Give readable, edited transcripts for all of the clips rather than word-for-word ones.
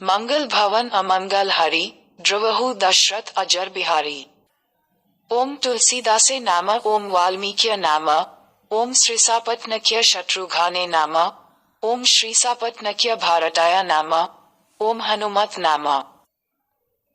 Mangal Bhavan Amangal Hari, Dravahu Dashrath Ajar Bihari. Om Tulsidase Nama, Om Valmikya Nama, Om Srisapatnakya Shatrughane Nama, Om Shrisapatnakya Bharataya Nama, Om Hanumat Nama.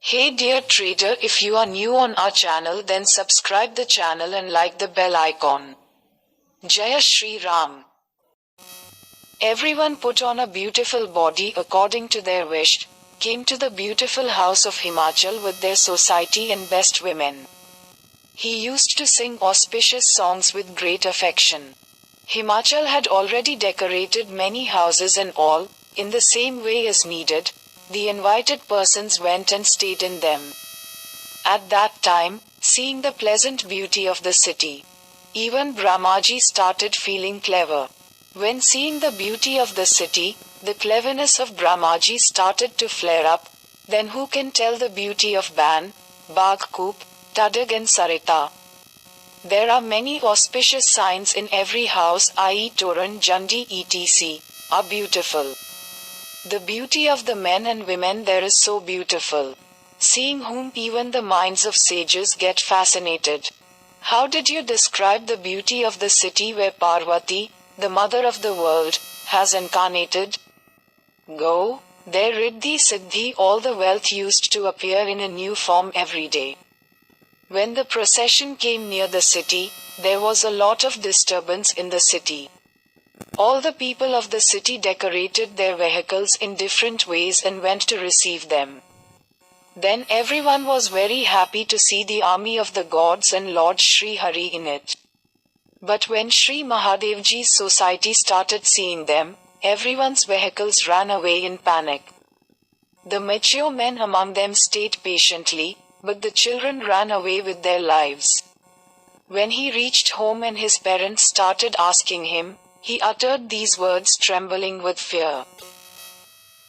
Hey dear trader, if you are new on our channel, then subscribe the channel and like the bell icon. Jaya Shri Ram. Everyone put on a beautiful body according to their wish, came to the beautiful house of Himachal with their society and best women. He used to sing auspicious songs with great affection. Himachal had already decorated many houses and all, in the same way as needed, the invited persons went and stayed in them. At that time, seeing the pleasant beauty of the city, even Brahmaji started feeling clever. When seeing the beauty of the city, the cleverness of Brahmaji started to flare up, then who can tell the beauty of Ban, Bagkoop, Tadag and Sarita? There are many auspicious signs in every house, i.e. Toran, Jandi etc. are beautiful. The beauty of the men and women there is so beautiful, seeing whom even the minds of sages get fascinated. How did you describe the beauty of the city where Parvati, the mother of the world, has incarnated? Go, there Riddhi Siddhi, all the wealth used to appear in a new form every day. When the procession came near the city, there was a lot of disturbance in the city. All the people of the city decorated their vehicles in different ways and went to receive them. Then everyone was very happy to see the army of the gods and Lord Shri Hari in it. But when Shri Mahadevji's society started seeing them, everyone's vehicles ran away in panic. The mature men among them stayed patiently, but the children ran away with their lives. When he reached home and his parents started asking him, he uttered these words trembling with fear.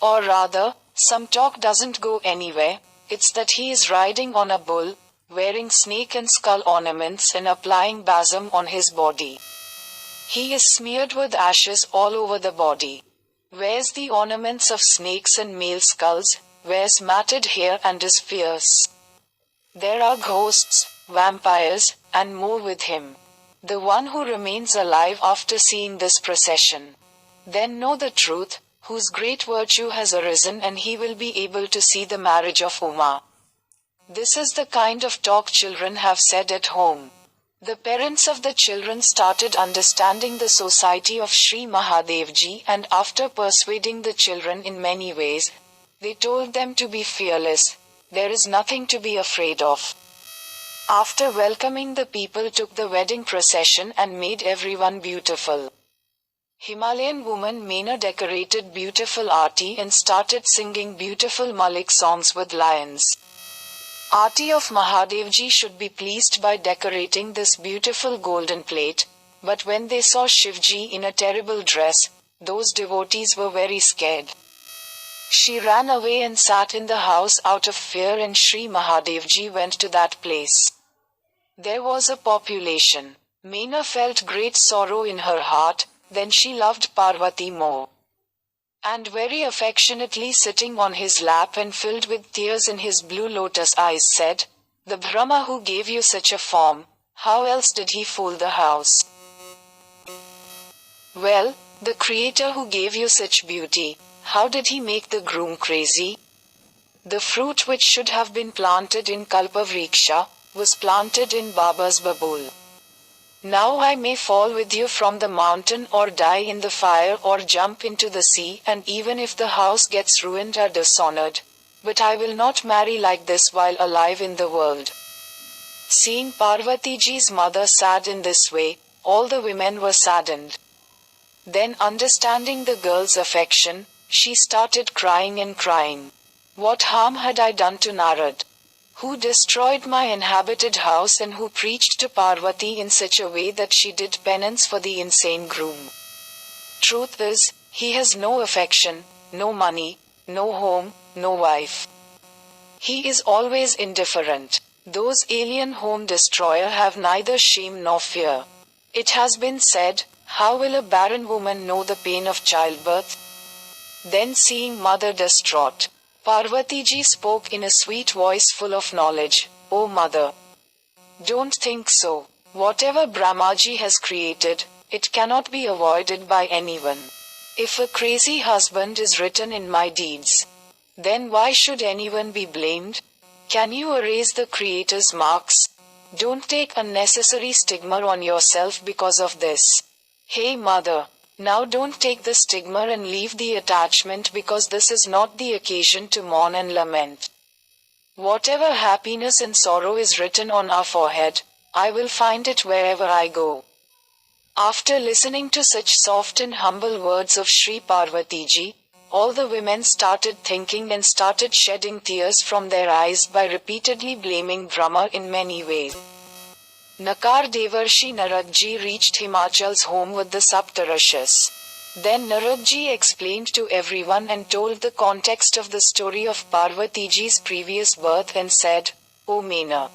Or rather, some talk doesn't go anywhere, it's that he is riding on a bull, wearing snake and skull ornaments and applying balsam on his body. He is smeared with ashes all over the body. Wears the ornaments of snakes and male skulls, wears matted hair and is fierce. There are ghosts, vampires, and more with him. The one who remains alive after seeing this procession, then know the truth, whose great virtue has arisen, and he will be able to see the marriage of Uma. This is the kind of talk children have said at home. The parents of the children started understanding the society of Shri Mahadevji, and after persuading the children in many ways, they told them to be fearless. There is nothing to be afraid of. After welcoming the people, took the wedding procession and made everyone beautiful. Himalayan woman Meena decorated beautiful aarti and started singing beautiful Malik songs with lions. Aarti of Mahadevji should be pleased by decorating this beautiful golden plate, but when they saw Shivji in a terrible dress, those devotees were very scared. She ran away and sat in the house out of fear, and Shri Mahadevji went to that place. There was a population. Meena felt great sorrow in her heart, then she loved Parvati more. And very affectionately sitting on his lap and filled with tears in his blue lotus eyes said, "The Brahma who gave you such a form, how else did he fool the house? Well, the Creator who gave you such beauty, how did he make the groom crazy? The fruit which should have been planted in Kalpavriksha, was planted in Baba's Babul. Now I may fall with you from the mountain, or die in the fire, or jump into the sea, and even if the house gets ruined or dishonored, but I will not marry like this while alive in the world." Seeing Parvatiji's mother sad in this way, all the women were saddened. Then, understanding the girl's affection, she started crying and crying. "What harm had I done to Narad? Who destroyed my inhabited house, and who preached to Parvati in such a way that she did penance for the insane groom? Truth is, he has no affection, no money, no home, no wife. He is always indifferent. Those alien home destroyer have neither shame nor fear. It has been said, how will a barren woman know the pain of childbirth?" Then seeing mother distraught, Parvati spoke in a sweet voice full of knowledge. "O mother, don't think so. Whatever Brahmaji has created, it cannot be avoided by anyone. If a crazy husband is written in my deeds, then why should anyone be blamed? Can you erase the Creator's marks? Don't take unnecessary stigma on yourself because of this. Hey mother, now don't take the stigma and leave the attachment, because this is not the occasion to mourn and lament. Whatever happiness and sorrow is written on our forehead, I will find it wherever I go." After listening to such soft and humble words of Shri Parvati, all the women started thinking and started shedding tears from their eyes by repeatedly blaming Brahma in many ways. Nakar Devarshi Naradji reached Himachal's home with the Saptarashis. Then Naradji explained to everyone and told the context of the story of Parvatiji's previous birth and said, "O Mena,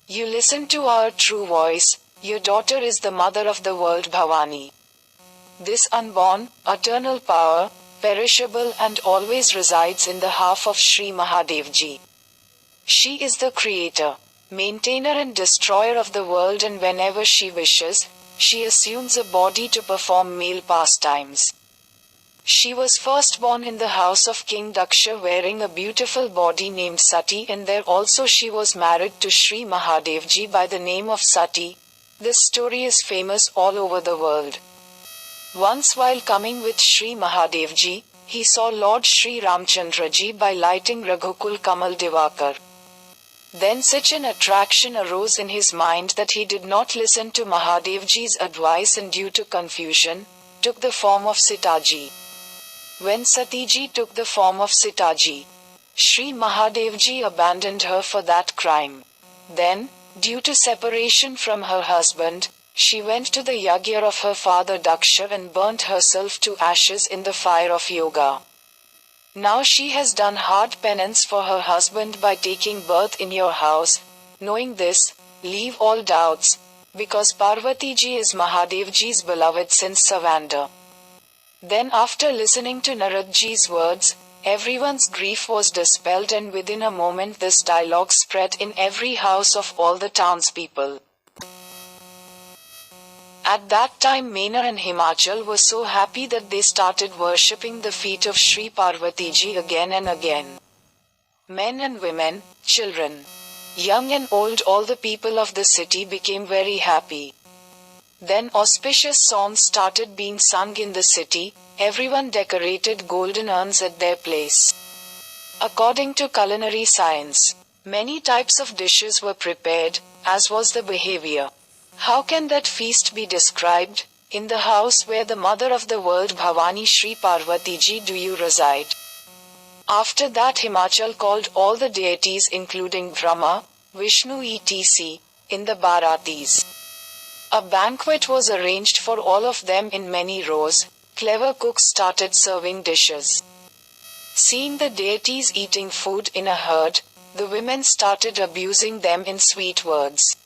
you listen to our true voice, your daughter is the mother of the world Bhavani. This unborn, eternal power, perishable and always resides in the heart of Sri Mahadevji. She is the creator, maintainer and destroyer of the world, and whenever she wishes, she assumes a body to perform male pastimes. She was first born in the house of King Daksha wearing a beautiful body named Sati, and there also she was married to Sri Mahadevji by the name of Sati. This story is famous all over the world. Once while coming with Sri Mahadevji, he saw Lord Shri Ramchandraji by lighting Raghukul Kamal Divakar. Then such an attraction arose in his mind that he did not listen to Mahadevji's advice and due to confusion, took the form of Sitaji. When Satiji took the form of Sitaji, Sri Mahadevji abandoned her for that crime. Then, due to separation from her husband, she went to the yagya of her father Daksha and burnt herself to ashes in the fire of yoga. Now she has done hard penance for her husband by taking birth in your house. Knowing this, leave all doubts, because Parvatiji is Mahadevji's beloved since Savanda." Then after listening to Naradji's words, everyone's grief was dispelled, and within a moment this dialogue spread in every house of all the townspeople. At that time Mena and Himachal were so happy that they started worshipping the feet of Sri Parvatiji again and again. Men and women, children, young and old, all the people of the city became very happy. Then auspicious songs started being sung in the city, everyone decorated golden urns at their place. According to culinary science, many types of dishes were prepared, as was the behavior. How can that feast be described? In the house where the mother of the world Bhavani Sri Parvatiji do you reside? After that Himachal called all the deities including Brahma, Vishnu etc. in the Baratis. A banquet was arranged for all of them in many rows. Clever cooks started serving dishes. Seeing the deities eating food in a herd, the women started abusing them in sweet words.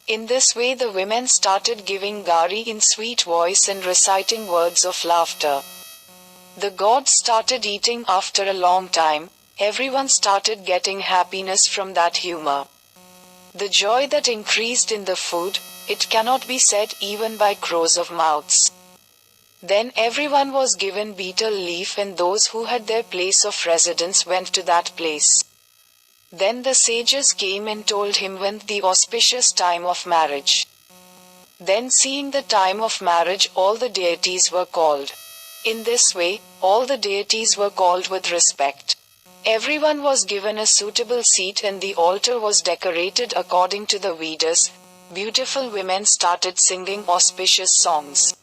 In this way the women started giving gari in sweet voice and reciting words of laughter. The gods started eating after a long time. Everyone started getting happiness from that humor. The joy that increased in the food, it cannot be said even by crores of mouths. Then everyone was given betel leaf, and those who had their place of residence went to that place. Then the sages came and told him when the auspicious time of marriage. Then seeing the time of marriage, all the deities were called. In this way, all the deities were called with respect. Everyone was given a suitable seat and the altar was decorated according to the Vedas. Beautiful women started singing auspicious songs.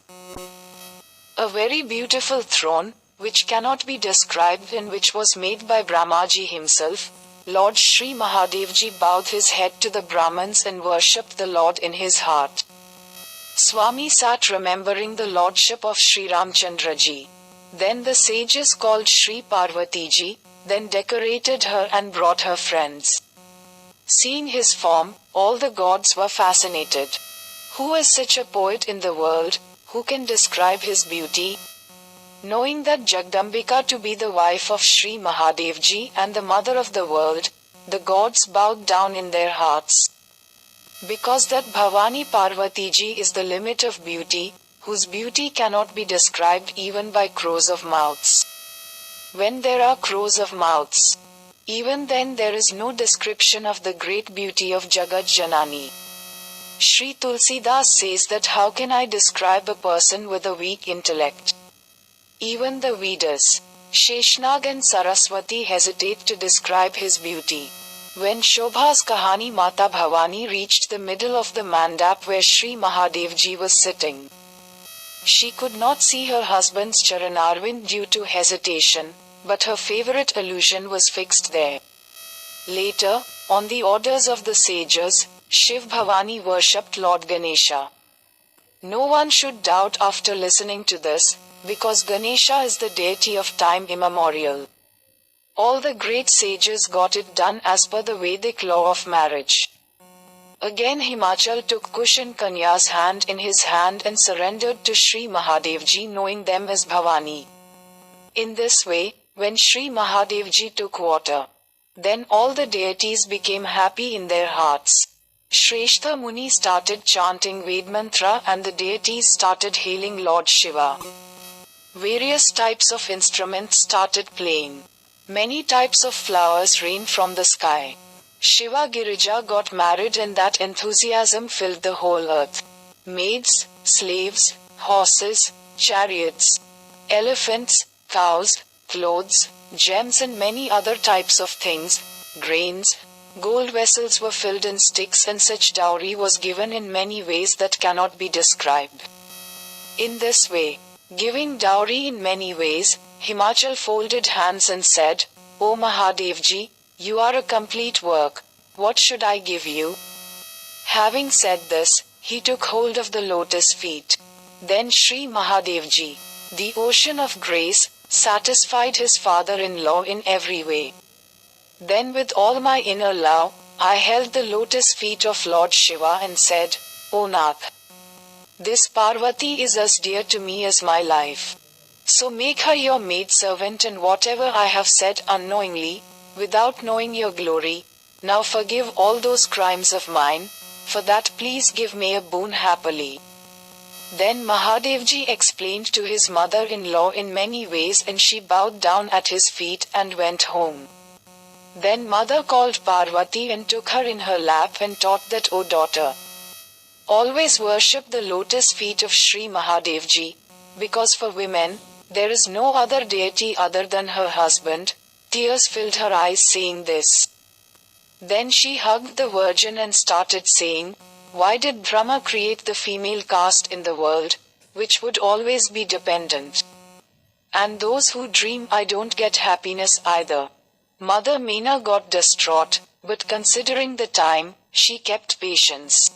A very beautiful throne, which cannot be described and which was made by Brahmaji himself. Lord Shri Mahadevji bowed his head to the Brahmins and worshipped the Lord in his heart. Swami sat remembering the lordship of Sriramchandraji. Then the sages called Shri Parvatiji, then decorated her and brought her friends. Seeing his form, all the gods were fascinated. Who is such a poet in the world? Who can describe his beauty? Knowing that Jagdambika to be the wife of Sri Mahadevji and the mother of the world, the gods bowed down in their hearts. Because that Bhavani Parvatiji is the limit of beauty, whose beauty cannot be described even by crores of mouths. When there are crores of mouths, even then there is no description of the great beauty of Jagat Janani. Sri Tulsidas says that how can I describe a person with a weak intellect? Even the Vedas, Sheshnag and Saraswati hesitate to describe his beauty. When Shobha's Kahani Mata Bhavani reached the middle of the mandap where Sri Mahadevji was sitting, she could not see her husband's Charanarvind due to hesitation, but her favorite illusion was fixed there. Later, on the orders of the sages, Shiv Bhavani worshipped Lord Ganesha. No one should doubt after listening to this, because Ganesha is the deity of time immemorial. All the great sages got it done as per the Vedic law of marriage. Again Himachal took Kush and Kanya's hand in his hand and surrendered to Sri Mahadevji, knowing them as Bhavani. In this way, when Sri Mahadevji took water, then all the deities became happy in their hearts. Shrestha Muni started chanting Vedmantra and the deities started hailing Lord Shiva. Various types of instruments started playing. Many types of flowers rained from the sky. Shiva Girija got married and that enthusiasm filled the whole earth. Maids, slaves, horses, chariots, elephants, cows, clothes, gems and many other types of things, grains, gold vessels were filled in sticks, and such dowry was given in many ways that cannot be described. In this way, giving dowry in many ways, Himachal folded hands and said, O Mahadevji, you are a complete work, what should I give you? Having said this, he took hold of the lotus feet. Then Sri Mahadevji, the ocean of grace, satisfied his father-in-law in every way. Then with all my inner love, I held the lotus feet of Lord Shiva and said, O Nath, this Parvati is as dear to me as my life. So make her your maidservant, and whatever I have said unknowingly, without knowing your glory, now forgive all those crimes of mine, for that please give me a boon happily. Then Mahadevji explained to his mother-in-law in many ways, and she bowed down at his feet and went home. Then mother called Parvati and took her in her lap and taught that, O daughter, always worship the lotus feet of Sri Mahadevji, because for women, there is no other deity other than her husband. Tears filled her eyes saying this. Then she hugged the Virgin and started saying, why did Brahma create the female caste in the world, which would always be dependent? And those who dream I don't get happiness either. Mother Meena got distraught, but considering the time, she kept patience.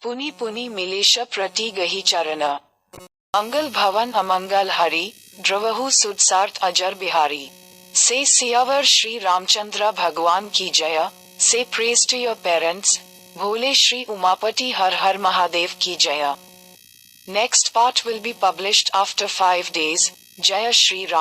Puni Puni Milesha Prati Gahi Charana. Mangal Bhavan Amangal Hari, Dravahu Sudsart Ajar Bihari. Say Siyavar Shri Ramchandra Bhagwan Ki Jaya, say praise to your parents, Bhole Shri Umapati Har Har Mahadev Ki Jaya. Next part will be published after 5 days. Jaya Shri Ram.